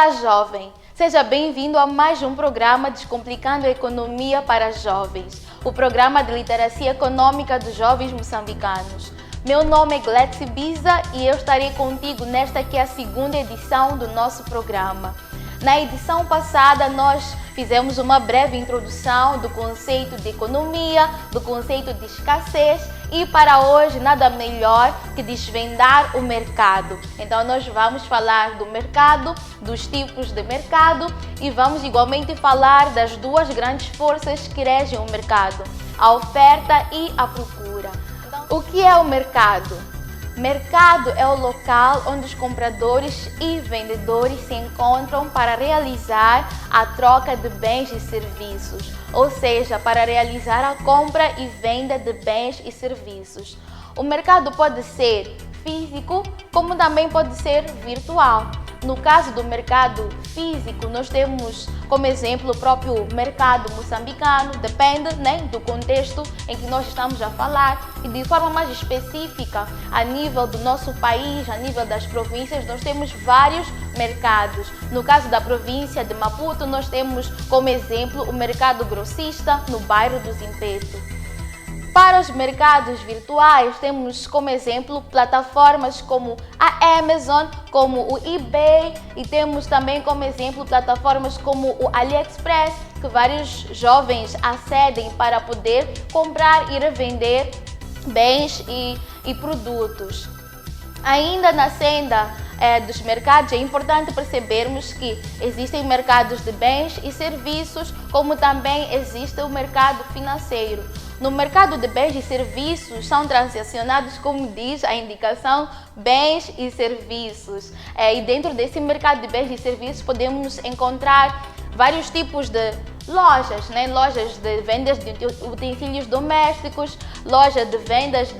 Olá, jovem! Seja bem-vindo a mais um programa Descomplicando a Economia para Jovens, o programa de literacia econômica dos jovens moçambicanos. Meu nome é Gletsi Biza e eu estarei contigo nesta que é a segunda edição do nosso programa. Na edição passada, nós fizemos uma breve introdução do conceito de economia, do conceito de escassez e para hoje nada melhor que desvendar o mercado. Então nós vamos falar do mercado, dos tipos de mercado e vamos igualmente falar das duas grandes forças que regem o mercado, a oferta e a procura. O que é o mercado? Mercado é o local onde os compradores e vendedores se encontram para realizar a troca de bens e serviços, ou seja, para realizar a compra e venda de bens e serviços. O mercado pode ser físico, como também pode ser virtual. No caso do mercado físico, nós temos como exemplo o próprio mercado moçambicano, depende do contexto em que nós estamos a falar e de forma mais específica, a nível do nosso país, a nível das províncias, nós temos vários mercados. No caso da província de Maputo, nós temos como exemplo o mercado grossista no bairro do Zimpeto. Para os mercados virtuais, temos como exemplo plataformas como a Amazon, como o eBay e temos também como exemplo plataformas como o AliExpress, que vários jovens acedem para poder comprar e revender bens e produtos. Ainda na senda dos mercados, é importante percebermos que existem mercados de bens e serviços, como também existe o mercado financeiro. No mercado de bens e serviços são transacionados, como diz a indicação, bens e serviços. E dentro desse mercado de bens e serviços podemos encontrar vários tipos de lojas, lojas de vendas de utensílios domésticos, loja de vendas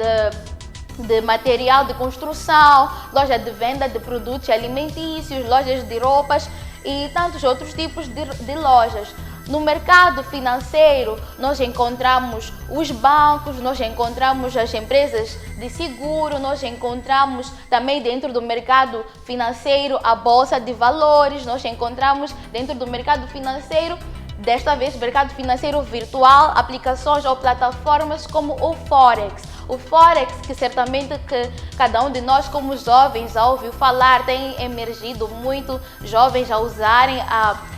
de material de construção, loja de venda de produtos alimentícios, lojas de roupas e tantos outros tipos de lojas. No mercado financeiro, nós encontramos os bancos, nós encontramos as empresas de seguro, nós encontramos também dentro do mercado financeiro a bolsa de valores, nós encontramos dentro do mercado financeiro, desta vez mercado financeiro virtual, aplicações ou plataformas como o Forex. O Forex, que certamente que cada um de nós como jovens já ouviu falar, tem emergido muito jovens a usarem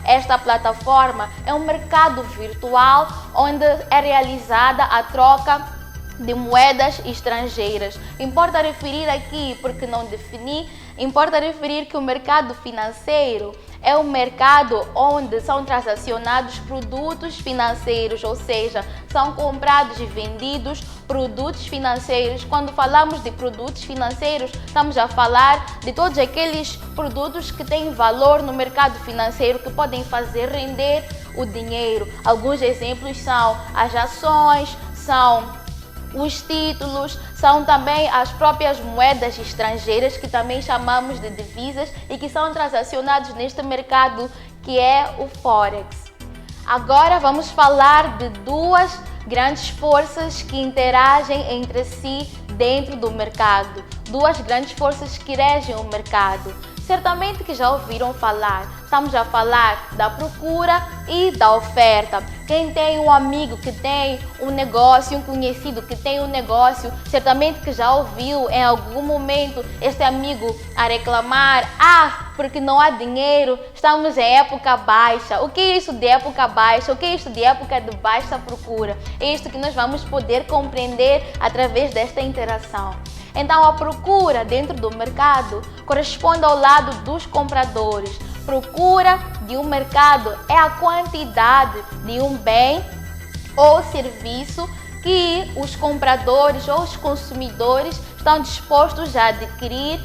esta plataforma, é um mercado virtual onde é realizada a troca de moedas estrangeiras. Importa referir aqui, porque não defini, importa referir que o mercado financeiro é um mercado onde são transacionados produtos financeiros, ou seja, são comprados e vendidos produtos financeiros. Quando falamos de produtos financeiros, estamos a falar de todos aqueles produtos que têm valor no mercado financeiro, que podem fazer render o dinheiro. Alguns exemplos são as ações, são os títulos, são também as próprias moedas estrangeiras, que também chamamos de divisas e que são transacionados neste mercado que é o Forex. Agora vamos falar de duas grandes forças que interagem entre si dentro do mercado, duas grandes forças que regem o mercado. Certamente que já ouviram falar, estamos a falar da procura e da oferta. Quem tem um amigo que tem um negócio, um conhecido que tem um negócio, certamente que já ouviu em algum momento este amigo a reclamar: porque não há dinheiro, estamos em época baixa. O que é isso de época baixa? O que é isso de época de baixa procura? É isto que nós vamos poder compreender através desta interação. Então, a procura dentro do mercado corresponde ao lado dos compradores. Procura de um mercado é a quantidade de um bem ou serviço que os compradores ou os consumidores estão dispostos a adquirir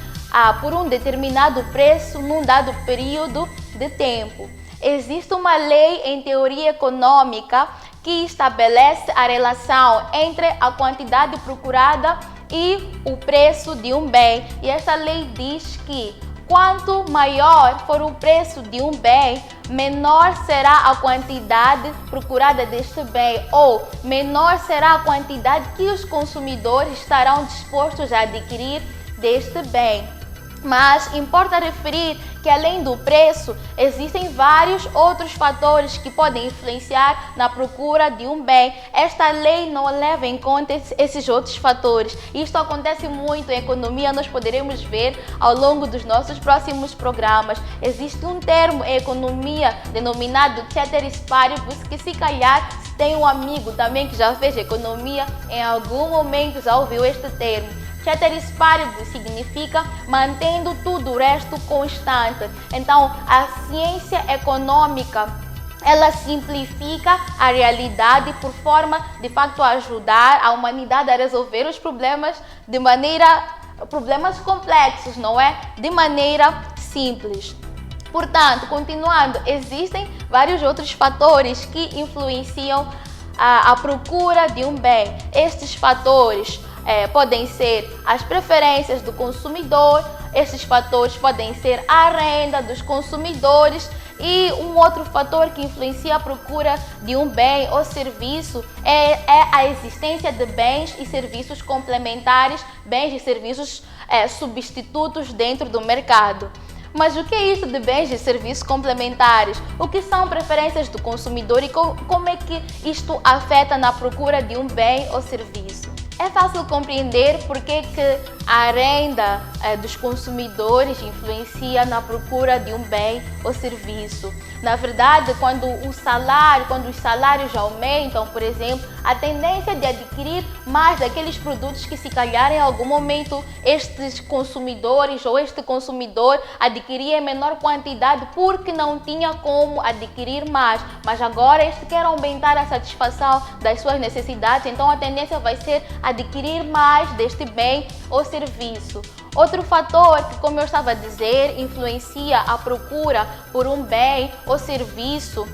por um determinado preço num dado período de tempo. Existe uma lei em teoria econômica que estabelece a relação entre a quantidade procurada e o preço de um bem. E esta lei diz que quanto maior for o preço de um bem, menor será a quantidade procurada deste bem, ou menor será a quantidade que os consumidores estarão dispostos a adquirir deste bem. Mas importa referir que, além do preço, existem vários outros fatores que podem influenciar na procura de um bem. Esta lei não leva em conta esses outros fatores. Isto acontece muito em economia, nós poderemos ver ao longo dos nossos próximos programas. Existe um termo em economia denominado ceteris paribus, que se calhar tem um amigo também que já fez economia, em algum momento já ouviu este termo. Ceteris paribus significa mantendo tudo o resto constante. Então, a ciência econômica, ela simplifica a realidade por forma de facto a ajudar a humanidade a resolver os problemas problemas complexos, não é? De maneira simples. Portanto, continuando, existem vários outros fatores que influenciam a procura de um bem. Estes fatores podem ser as preferências do consumidor, esses fatores podem ser a renda dos consumidores, e um outro fator que influencia a procura de um bem ou serviço é a existência de bens e serviços complementares, bens e serviços substitutos dentro do mercado. Mas o que é isso de bens e serviços complementares? O que são preferências do consumidor e como é que isto afeta na procura de um bem ou serviço? É fácil compreender porque que a renda dos consumidores influencia na procura de um bem ou serviço. Na verdade, quando os salários aumentam, por exemplo, a tendência de adquirir mais daqueles produtos que se calhar em algum momento estes consumidores ou este consumidor adquiria em menor quantidade porque não tinha como adquirir mais, mas agora este quer aumentar a satisfação das suas necessidades, então a tendência vai ser adquirir mais deste bem ou serviço. Outro fator que, como eu estava a dizer, influencia a procura por um bem ou serviço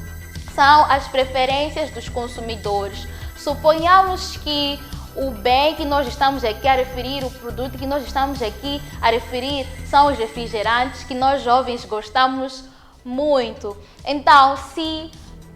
são as preferências dos consumidores. Suponhamos que o bem que nós estamos aqui a referir, o produto que nós estamos aqui a referir são os refrigerantes que nós jovens gostamos muito. Então, se,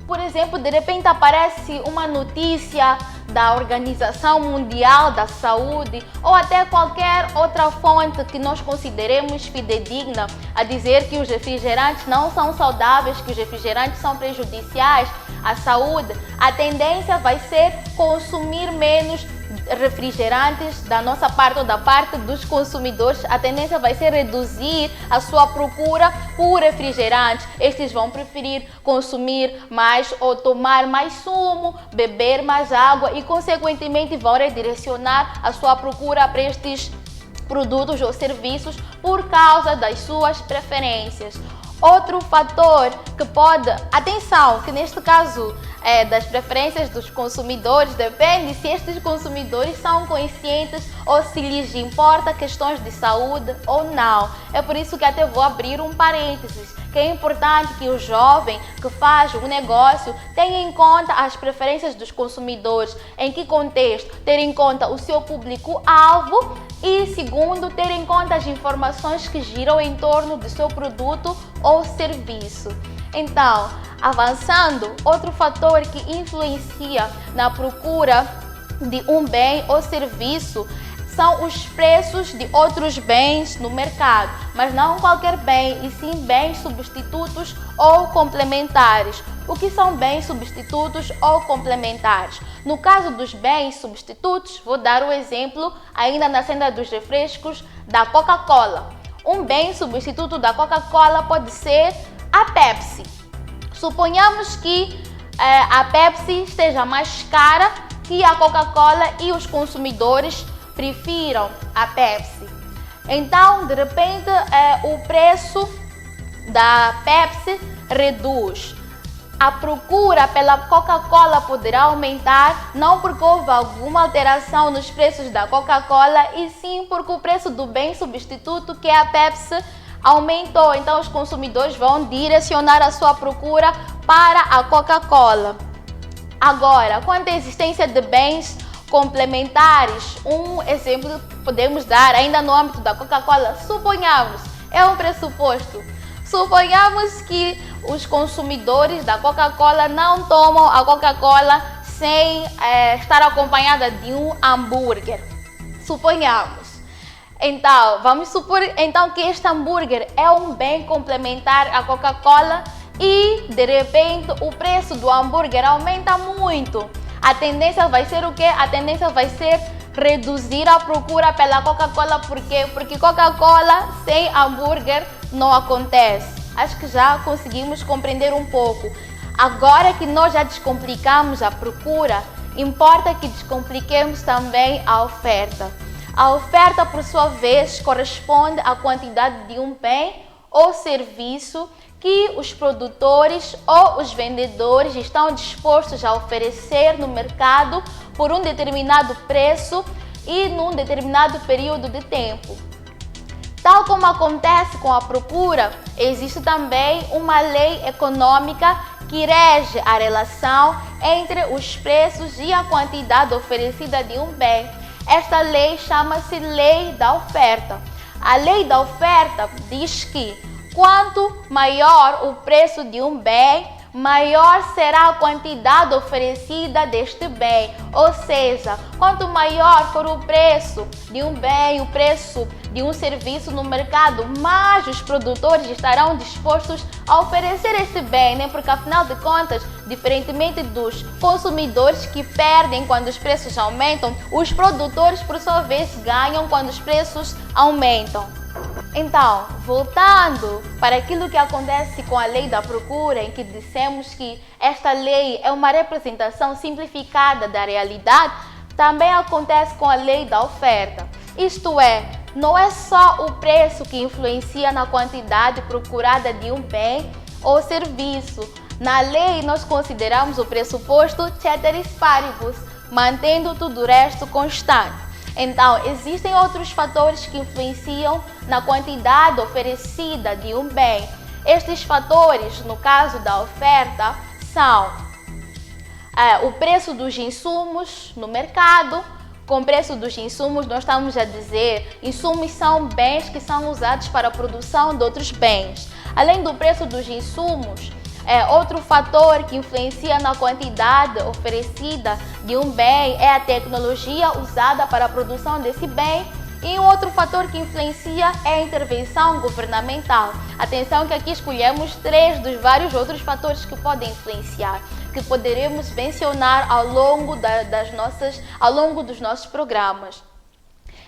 por exemplo, de repente aparece uma notícia da Organização Mundial da Saúde ou até qualquer outra fonte que nós consideremos fidedigna a dizer que os refrigerantes não são saudáveis, que os refrigerantes são prejudiciais à saúde, a tendência vai ser consumir menos refrigerantes da nossa parte ou da parte dos consumidores. A tendência vai ser reduzir a sua procura por refrigerantes. Estes vão preferir consumir mais ou tomar mais sumo, beber mais água e, consequentemente, vão redirecionar a sua procura para estes produtos ou serviços por causa das suas preferências. Outro fator que pode, atenção, que neste caso das preferências dos consumidores, depende se estes consumidores são conscientes ou se lhes importa questões de saúde ou não. É por isso que até vou abrir um parênteses, que é importante que o jovem que faz um negócio tenha em conta as preferências dos consumidores. Em que contexto? Ter em conta o seu público-alvo e, segundo, ter em conta as informações que giram em torno do seu produto ou serviço. Então, avançando, outro fator que influencia na procura de um bem ou serviço são os preços de outros bens no mercado, mas não qualquer bem, e sim bens substitutos ou complementares. O que são bens substitutos ou complementares? No caso dos bens substitutos, vou dar o exemplo ainda na senda dos refrescos da Coca-Cola. Um bem substituto da Coca-Cola pode ser a Pepsi. Suponhamos que a Pepsi esteja mais cara que a Coca-Cola e os consumidores prefiram a Pepsi. Então, de repente, o preço da Pepsi reduz. A procura pela Coca-Cola poderá aumentar, não porque houve alguma alteração nos preços da Coca-Cola, e sim porque o preço do bem substituto, que é a Pepsi, aumentou. Então, os consumidores vão direcionar a sua procura para a Coca-Cola. Agora, quanto à existência de bens complementares, um exemplo que podemos dar ainda no âmbito da Coca-Cola, suponhamos, é um pressuposto, suponhamos que os consumidores da Coca-Cola não tomam a Coca-Cola sem estar acompanhada de um hambúrguer. Suponhamos. Então, vamos supor então que este hambúrguer é um bem complementar à Coca-Cola e, de repente, o preço do hambúrguer aumenta muito. A tendência vai ser o quê? A tendência vai ser reduzir a procura pela Coca-Cola. Por quê? Porque Coca-Cola sem hambúrguer não acontece. Acho que já conseguimos compreender um pouco. Agora que nós já descomplicamos a procura, importa que descompliquemos também a oferta. A oferta, por sua vez, corresponde à quantidade de um bem ou serviço que os produtores ou os vendedores estão dispostos a oferecer no mercado por um determinado preço e num determinado período de tempo. Tal como acontece com a procura, existe também uma lei econômica que rege a relação entre os preços e a quantidade oferecida de um bem. Esta lei chama-se Lei da Oferta. A Lei da Oferta diz que quanto maior o preço de um bem, maior será a quantidade oferecida deste bem. Ou seja, quanto maior for o preço de um bem, o preço de um serviço no mercado, mais os produtores estarão dispostos a oferecer esse bem, né? Porque afinal de contas, diferentemente dos consumidores que perdem quando os preços aumentam, os produtores, por sua vez, ganham quando os preços aumentam. Então, voltando para aquilo que acontece com a lei da procura, em que dissemos que esta lei é uma representação simplificada da realidade, também acontece com a lei da oferta. Isto é, não é só o preço que influencia na quantidade procurada de um bem ou serviço. Na lei, nós consideramos o pressuposto ceteris paribus, mantendo tudo o resto constante. Então, existem outros fatores que influenciam na quantidade oferecida de um bem. Estes fatores, no caso da oferta, são o preço dos insumos no mercado. Com o preço dos insumos, nós estamos a dizer, insumos são bens que são usados para a produção de outros bens. Além do preço dos insumos, outro fator que influencia na quantidade oferecida de um bem é a tecnologia usada para a produção desse bem. E um outro fator que influencia é a intervenção governamental. Atenção que aqui escolhemos 3 dos vários outros fatores que podem influenciar, que poderemos mencionar ao longo dos nossos programas.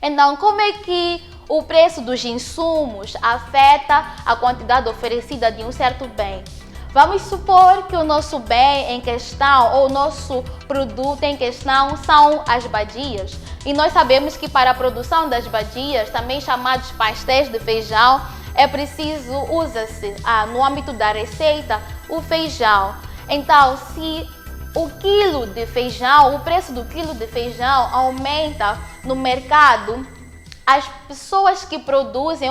Então, como é que o preço dos insumos afeta a quantidade oferecida de um certo bem? Vamos supor que o nosso bem em questão ou o nosso produto em questão são as badias. E nós sabemos que para a produção das badias, também chamados pastéis de feijão, é preciso, usa-se no âmbito da receita, o feijão. Então, se o quilo de feijão, o preço do quilo de feijão aumenta no mercado, as pessoas que produzem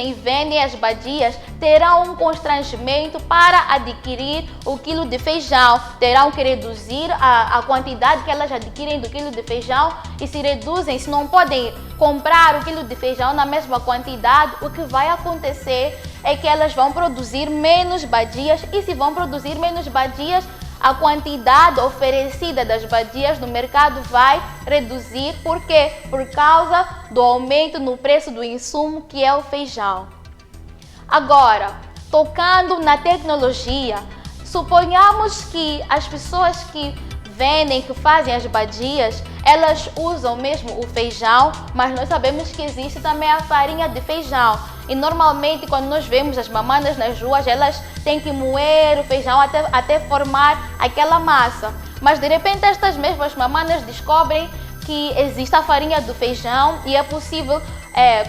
e vendem as badias terão um constrangimento para adquirir o quilo de feijão, terão que reduzir a quantidade que elas adquirem do quilo de feijão e se não podem comprar o quilo de feijão na mesma quantidade, o que vai acontecer é que elas vão produzir menos badias e se vão produzir menos badias, a quantidade oferecida das badias no mercado vai reduzir. Por quê? Por causa do aumento no preço do insumo, que é o feijão. Agora, tocando na tecnologia, suponhamos que as pessoas que vendem, que fazem as badias, elas usam mesmo o feijão, mas nós sabemos que existe também a farinha de feijão. E normalmente quando nós vemos as mamanas nas ruas, elas têm que moer o feijão até formar aquela massa. Mas de repente estas mesmas mamanas descobrem que existe a farinha do feijão e é possível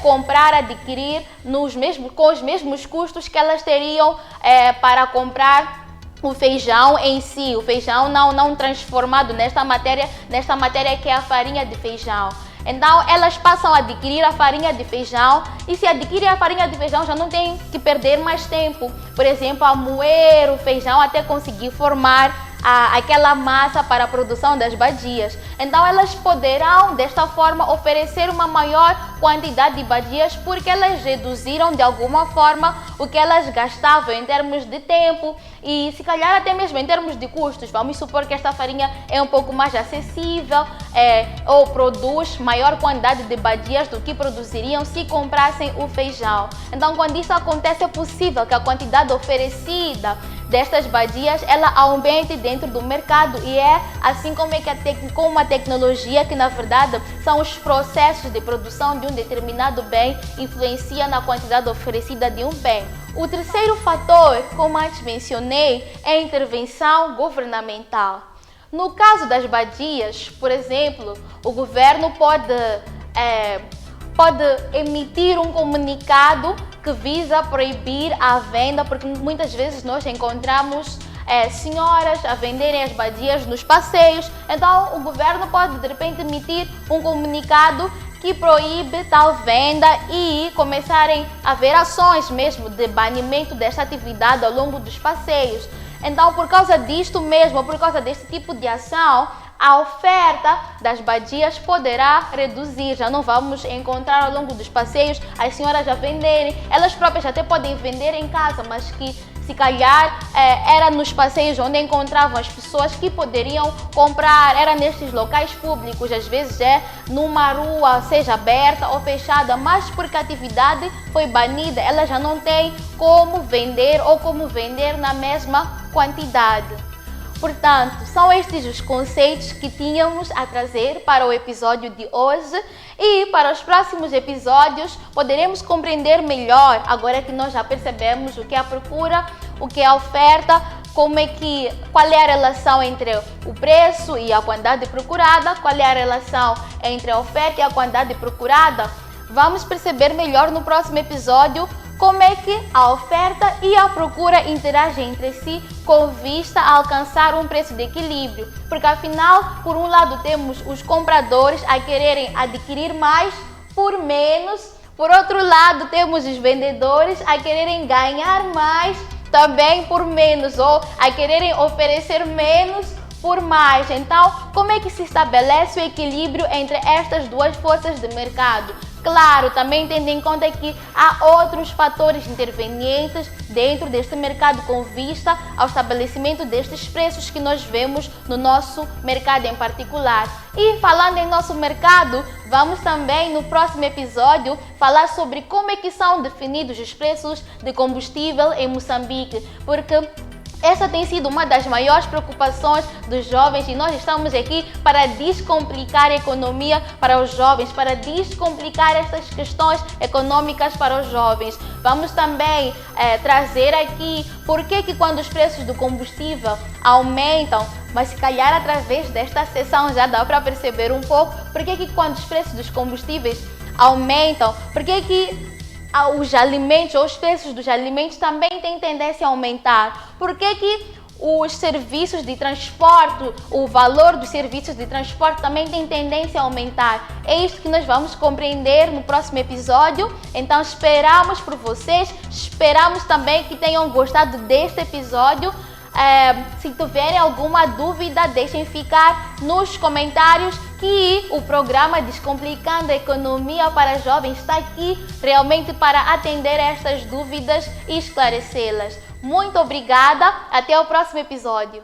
comprar, adquirir com os mesmos custos que elas teriam para comprar o feijão em si, o feijão não transformado nesta matéria que é a farinha de feijão. Então elas passam a adquirir a farinha de feijão e se adquirem a farinha de feijão já não tem que perder mais tempo, por exemplo, a moer o feijão até conseguir formar aquela massa para a produção das badias. Então elas poderão desta forma oferecer uma maior quantidade de badias porque elas reduziram de alguma forma o que elas gastavam em termos de tempo e se calhar até mesmo em termos de custos. Vamos supor que esta farinha é um pouco mais acessível ou produz maior quantidade de badias do que produziriam se comprassem o feijão. Então quando isso acontece é possível que a quantidade oferecida destas badias ela aumente dentro do mercado e é assim como é que com uma tecnologia que na verdade são os processos de produção de um determinado bem influencia na quantidade oferecida de um bem. O terceiro fator, como antes mencionei, é a intervenção governamental. No caso das badias, por exemplo, o governo pode emitir um comunicado que visa proibir a venda, porque muitas vezes nós encontramos senhoras a venderem as badias nos passeios. Então o governo pode de repente emitir um comunicado que proíbe tal venda e começarem a haver ações mesmo de banimento desta atividade ao longo dos passeios. Então por causa disto mesmo, por causa deste tipo de ação, a oferta das badias poderá reduzir. Já não vamos encontrar ao longo dos passeios as senhoras a venderem. Elas próprias até podem vender em casa, mas que se calhar era nos passeios onde encontravam as pessoas que poderiam comprar. Era nestes locais públicos, às vezes numa rua, seja aberta ou fechada, mas porque a atividade foi banida, ela já não tem como vender ou como vender na mesma quantidade. Portanto, são estes os conceitos que tínhamos a trazer para o episódio de hoje e para os próximos episódios poderemos compreender melhor, agora que nós já percebemos o que é a procura, o que é a oferta, qual é a relação entre o preço e a quantidade procurada, qual é a relação entre a oferta e a quantidade procurada. Vamos perceber melhor no próximo episódio como é que a oferta e a procura interagem entre si com vista a alcançar um preço de equilíbrio. Porque afinal, por um lado temos os compradores a quererem adquirir mais por menos, por outro lado temos os vendedores a quererem ganhar mais também por menos ou a quererem oferecer menos por mais. Então, como é que se estabelece o equilíbrio entre estas duas forças de mercado? Claro, também tendo em conta que há outros fatores intervenientes dentro deste mercado com vista ao estabelecimento destes preços que nós vemos no nosso mercado em particular. E falando em nosso mercado, vamos também no próximo episódio falar sobre como é que são definidos os preços de combustível em Moçambique, porque essa tem sido uma das maiores preocupações dos jovens e nós estamos aqui para descomplicar a economia para os jovens, para descomplicar estas questões econômicas para os jovens. Vamos também trazer aqui por que quando os preços do combustível aumentam, mas se calhar através desta sessão já dá para perceber um pouco por que quando os preços dos combustíveis aumentam, por que os alimentos ou os preços dos alimentos também têm tendência a aumentar. Por que os serviços de transporte, o valor dos serviços de transporte também tem tendência a aumentar? É isto que nós vamos compreender no próximo episódio. Então esperamos por vocês, esperamos também que tenham gostado deste episódio. Se tiverem alguma dúvida, deixem ficar nos comentários que o programa Descomplicando a Economia para Jovens está aqui realmente para atender estas dúvidas e esclarecê-las. Muito obrigada, até o próximo episódio.